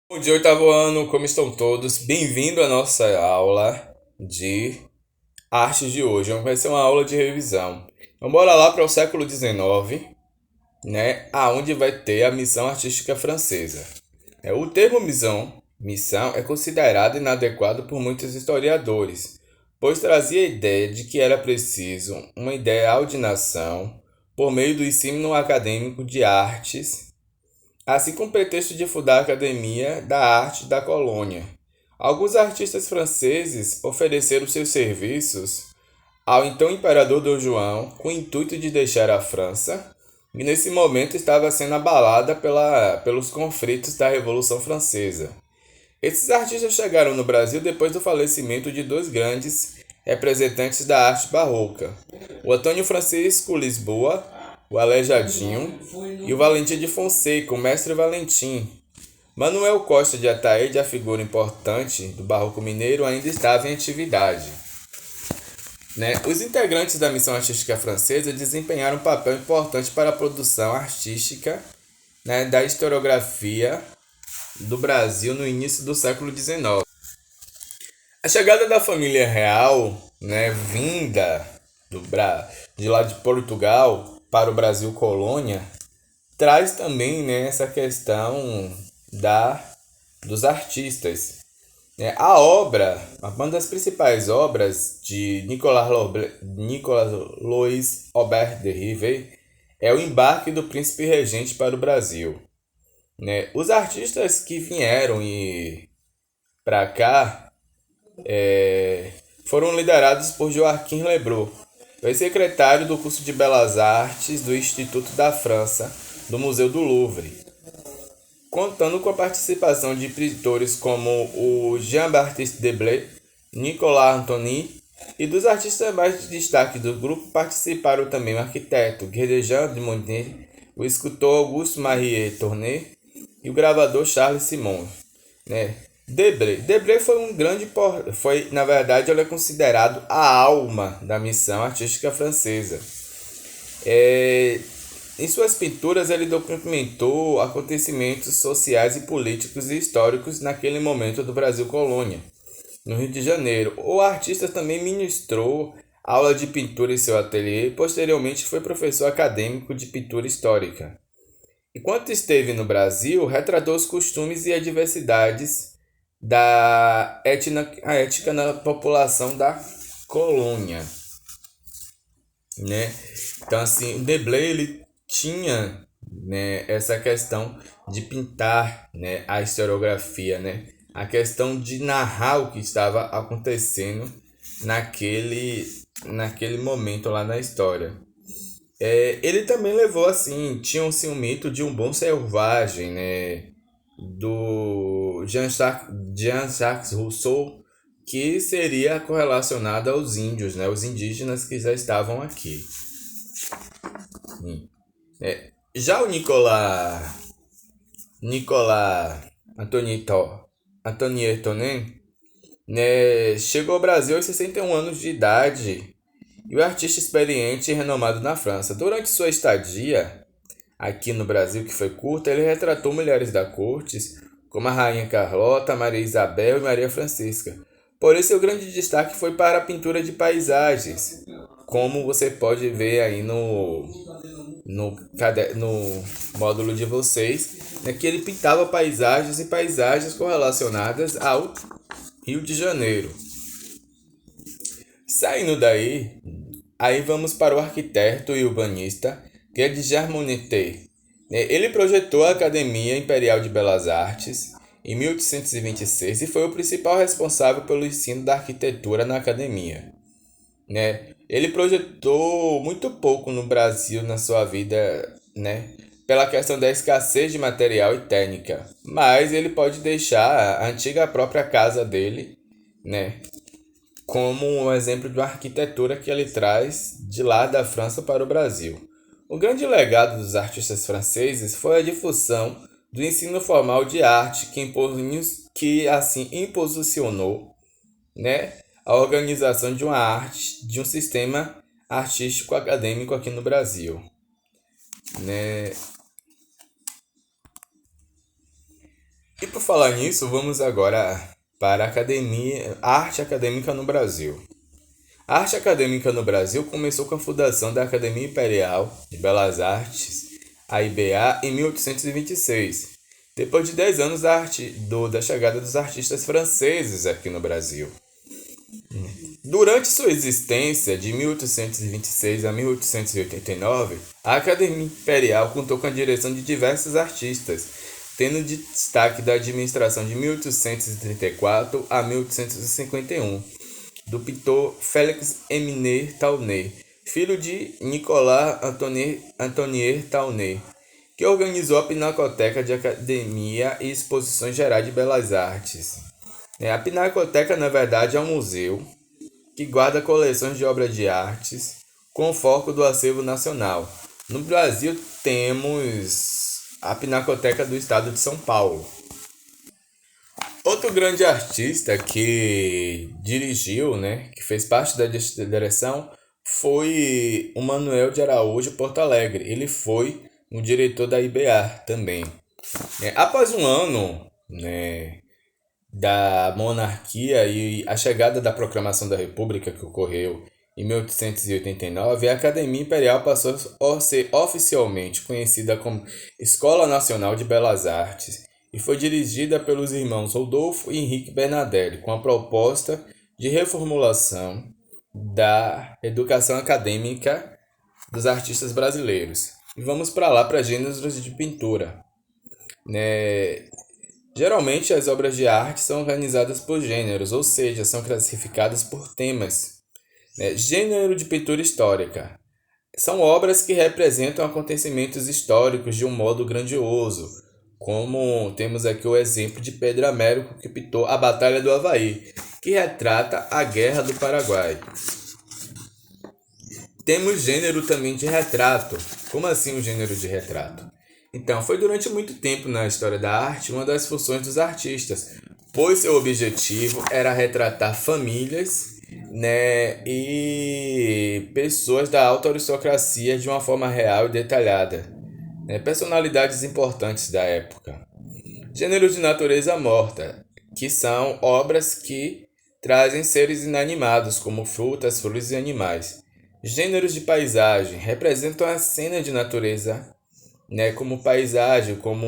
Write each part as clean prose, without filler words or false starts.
Bom dia, oitavo ano, como estão todos? Bem-vindo à nossa aula de artes de hoje. Vai ser uma aula de revisão. Então, bora lá para o século XIX, né? Aonde vai ter a missão artística francesa. O termo missão é considerado inadequado por muitos historiadores, pois trazia a ideia de que era preciso uma ideal de nação por meio do ensino acadêmico de artes, assim como pretexto de fundar a Academia da Arte da colônia. Alguns artistas franceses ofereceram seus serviços ao então imperador Dom João com o intuito de deixar a França, e nesse momento estava sendo abalada pelos conflitos da Revolução Francesa. Esses artistas chegaram no Brasil depois do falecimento de dois grandes representantes da arte barroca, o Antônio Francisco Lisboa, o Aleijadinho, e o Valentim de Fonseca, o Mestre Valentim. Manuel Costa de Ataíde, a figura importante do barroco mineiro, ainda estava em atividade. Os integrantes da missão artística francesa desempenharam um papel importante para a produção artística, da historiografia do Brasil no início do século XIX. A chegada da família real, vinda de lá de Portugal para o Brasil colônia, traz também, essa questão dos artistas. Uma das principais obras de Nicolas Louis Aubert de Rive é o embarque do príncipe regente para o Brasil. Os artistas que vieram para cá foram liderados por Joaquim Lebrun, ex-secretário do curso de Belas Artes do Instituto da França, do Museu do Louvre, contando com a participação de pintores como o Jean-Baptiste Debray, Nicolas Antony, e dos artistas mais de destaque do grupo participaram também o arquiteto Guerdejean de Monet, o escultor Auguste-Marie Tournet e o gravador Charles Simon. Debray foi, na verdade, ele é considerado a alma da missão artística francesa. Em suas pinturas, ele documentou acontecimentos sociais e políticos e históricos naquele momento do Brasil colônia, no Rio de Janeiro. O artista também ministrou aula de pintura em seu ateliê e posteriormente foi professor acadêmico de pintura histórica. Enquanto esteve no Brasil, retratou os costumes e as diversidades a ética na população da colônia. Então, assim, o Debray ele tinha, essa questão de pintar, a historiografia, a questão de narrar o que estava acontecendo naquele momento lá na história. Ele também levou assim, tinha-se um mito de um bom selvagem, do Jean-Jacques Rousseau, que seria correlacionado aos índios, os indígenas que já estavam aqui. Já o Nicolas Antonier Tonin, chegou ao Brasil aos 61 anos de idade e o artista experiente e renomado na França. Durante sua estadia aqui no Brasil, que foi curta, ele retratou mulheres da corte, como a Rainha Carlota, Maria Isabel e Maria Francisca. Porém, seu grande destaque foi para a pintura de paisagens, como você pode ver aí no módulo de vocês, que ele pintava paisagens e paisagens correlacionadas ao Rio de Janeiro. Saindo daí, aí vamos para o arquiteto e urbanista Guerdejean Monet. Ele projetou a Academia Imperial de Belas Artes em 1826 e foi o principal responsável pelo ensino da arquitetura na academia. Ele projetou muito pouco no Brasil na sua vida, pela questão da escassez de material e técnica, mas ele pode deixar a antiga própria casa dele, como um exemplo de uma arquitetura que ele traz de lá da França para o Brasil. O grande legado dos artistas franceses foi a difusão do ensino formal de arte que assim imposicionou, a organização de um sistema artístico acadêmico aqui no Brasil. E por falar nisso, vamos agora para a academia, a arte acadêmica no Brasil. A arte acadêmica no Brasil começou com a fundação da Academia Imperial de Belas Artes, a IBA, em 1826, depois de 10 anos da chegada dos artistas franceses aqui no Brasil. Durante sua existência, de 1826 a 1889, a Academia Imperial contou com a direção de diversos artistas, tendo destaque da administração de 1834 a 1851, do pintor Félix Émile Taulné, filho de Nicolas Antonier Taulné, que organizou a Pinacoteca de Academia e Exposições Gerais de Belas Artes. A Pinacoteca, na verdade, é um museu que guarda coleções de obras de artes com foco do acervo nacional. No Brasil, temos a Pinacoteca do Estado de São Paulo. Outro grande artista que dirigiu, que fez parte da direção, foi o Manuel de Araújo Porto Alegre. Ele foi o diretor da IBA também. Após um ano, da monarquia e a chegada da proclamação da República, que ocorreu em 1889, a Academia Imperial passou a ser oficialmente conhecida como Escola Nacional de Belas Artes e foi dirigida pelos irmãos Rodolfo e Henrique Bernadelli, com a proposta de reformulação da educação acadêmica dos artistas brasileiros. E vamos para lá, para gêneros de pintura. Geralmente, as obras de arte são organizadas por gêneros, ou seja, são classificadas por temas. Gênero de pintura histórica. São obras que representam acontecimentos históricos de um modo grandioso, como temos aqui o exemplo de Pedro Américo, que pintou a Batalha do Avaí, que retrata a Guerra do Paraguai. Temos gênero também de retrato. Como assim o gênero de retrato? Então, foi durante muito tempo na história da arte uma das funções dos artistas, pois seu objetivo era retratar famílias, e pessoas da alta aristocracia de uma forma real e detalhada, personalidades importantes da época. Gênero de natureza morta, que são obras que trazem seres inanimados, como frutas, flores e animais. Gêneros de paisagem representam a cena de natureza, como paisagem, como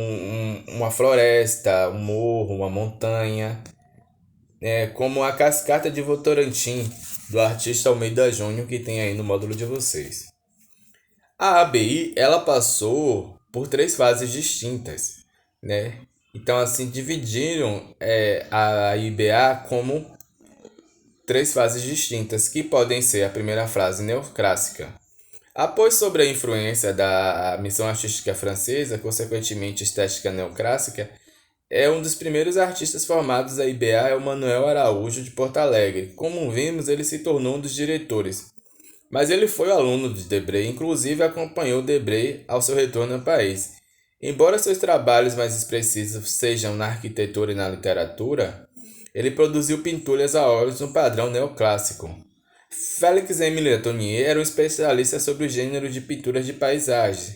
uma floresta, um morro, uma montanha, como a Cascata de Votorantim, do artista Almeida Júnior, que tem aí no módulo de vocês. A ABI, ela passou por 3 fases distintas, Então, assim, dividiram a IBA como 3 fases distintas, que podem ser a primeira fase neoclássica. Após sobre a influência da missão artística francesa, consequentemente estética neoclássica, um dos primeiros artistas formados da IBA é o Manuel Araújo de Porto Alegre. Como vimos, ele se tornou um dos diretores. Mas ele foi aluno de Debré, inclusive acompanhou Debré ao seu retorno ao país. Embora seus trabalhos mais expressivos sejam na arquitetura e na literatura, ele produziu pinturas a óleos no padrão neoclássico. Félix Émile Taulné era um especialista sobre o gênero de pinturas de paisagem.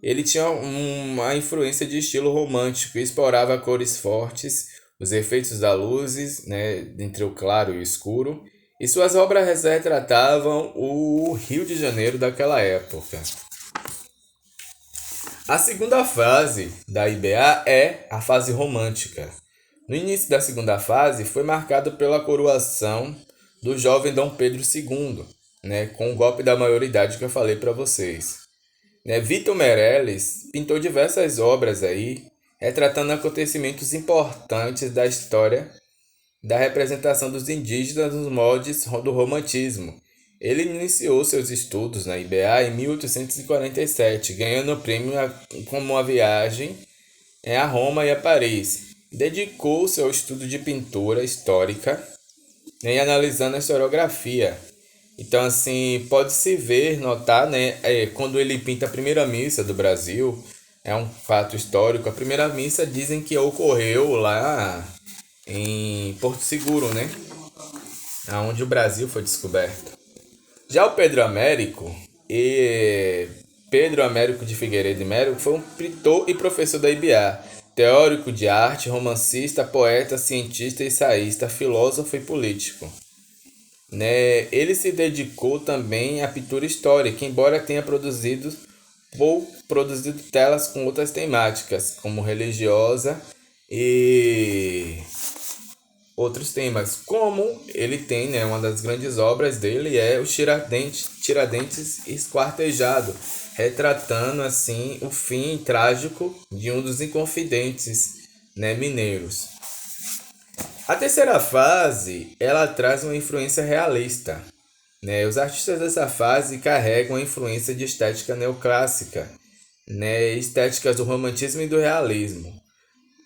Ele tinha uma influência de estilo romântico e explorava cores fortes, os efeitos das luzes, entre o claro e o escuro, e suas obras retratavam o Rio de Janeiro daquela época. A segunda fase da IBA é a fase romântica. No início da segunda fase foi marcado pela coroação do jovem Dom Pedro II, com o golpe da maioridade que eu falei para vocês. Vitor Meirelles pintou diversas obras aí, retratando acontecimentos importantes da história da representação dos indígenas nos moldes do romantismo. Ele iniciou seus estudos na IBA em 1847, ganhando o prêmio como uma viagem a Roma e a Paris. Dedicou-se ao estudo de pintura histórica e analisando a historiografia. Então, assim, pode-se ver, notar, quando ele pinta a primeira missa do Brasil, é um fato histórico. A primeira missa dizem que ocorreu lá em Porto Seguro, onde o Brasil foi descoberto. Já o Pedro Américo de Figueiredo e Melo foi um pintor e professor da IBA. teórico de arte, romancista, poeta, cientista, ensaísta, filósofo e político. Né? Ele se dedicou também à pintura histórica, embora tenha produzido telas com outras temáticas, como religiosa e outros temas. Como ele tem, né, uma das grandes obras dele é o Tiradentes Esquartejado, retratando assim o fim trágico de um dos inconfidentes, né, mineiros. A terceira fase, ela traz uma influência realista, né? Os artistas dessa fase carregam a influência de estética neoclássica, né? Estéticas do romantismo e do realismo.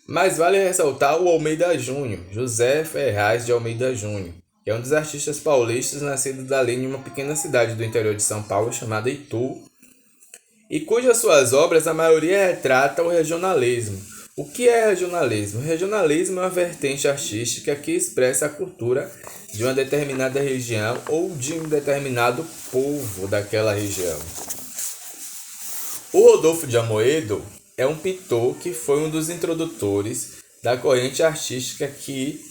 Mas vale ressaltar o Almeida Júnior, José Ferraz de Almeida Júnior, que é um dos artistas paulistas nascido dali em uma pequena cidade do interior de São Paulo chamada Itu, e cujas suas obras a maioria retrata o regionalismo. O que é regionalismo? O regionalismo é uma vertente artística que expressa a cultura de uma determinada região ou de um determinado povo daquela região. O Rodolfo de Amoedo é um pintor que foi um dos introdutores da corrente artística que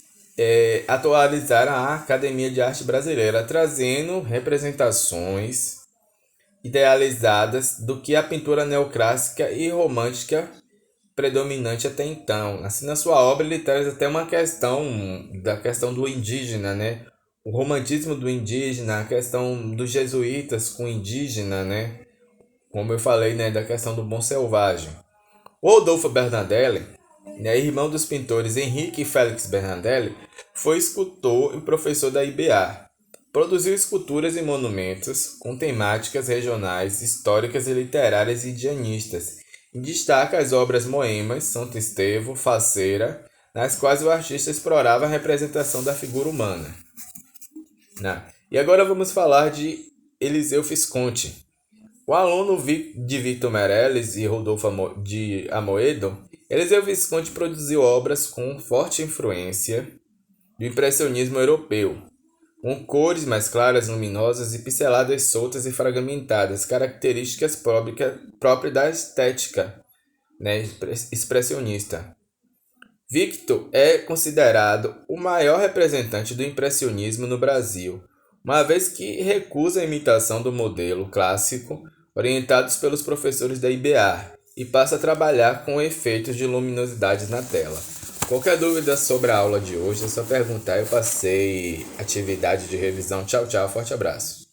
atualizaram a Academia de Arte Brasileira, trazendo representações idealizadas do que a pintura neoclássica e romântica predominante até então. Assim, na sua obra ele traz até uma questão do indígena, né? O romantismo do indígena, a questão dos jesuítas com o indígena, né? Como eu falei, né, da questão do bom selvagem. O Rodolfo Bernardelli, né, irmão dos pintores Henrique e Félix Bernardelli, foi escultor e professor da IBA. Produziu esculturas e monumentos com temáticas regionais, históricas e literárias indianistas. Destaca as obras Moemas, Santo Estevão, Faceira, nas quais o artista explorava a representação da figura humana. E agora vamos falar de Eliseu Visconti. O aluno de Victor Meirelles e Rodolfo de Amoedo, Eliseu Visconti produziu obras com forte influência do impressionismo europeu, com cores mais claras, luminosas e pinceladas soltas e fragmentadas, características próprias da estética, né, expressionista. Victor é considerado o maior representante do impressionismo no Brasil, uma vez que recusa a imitação do modelo clássico orientados pelos professores da IBA e passa a trabalhar com efeitos de luminosidade na tela. Qualquer dúvida sobre a aula de hoje é só perguntar. Eu passei atividade de revisão. Tchau, tchau. Forte abraço.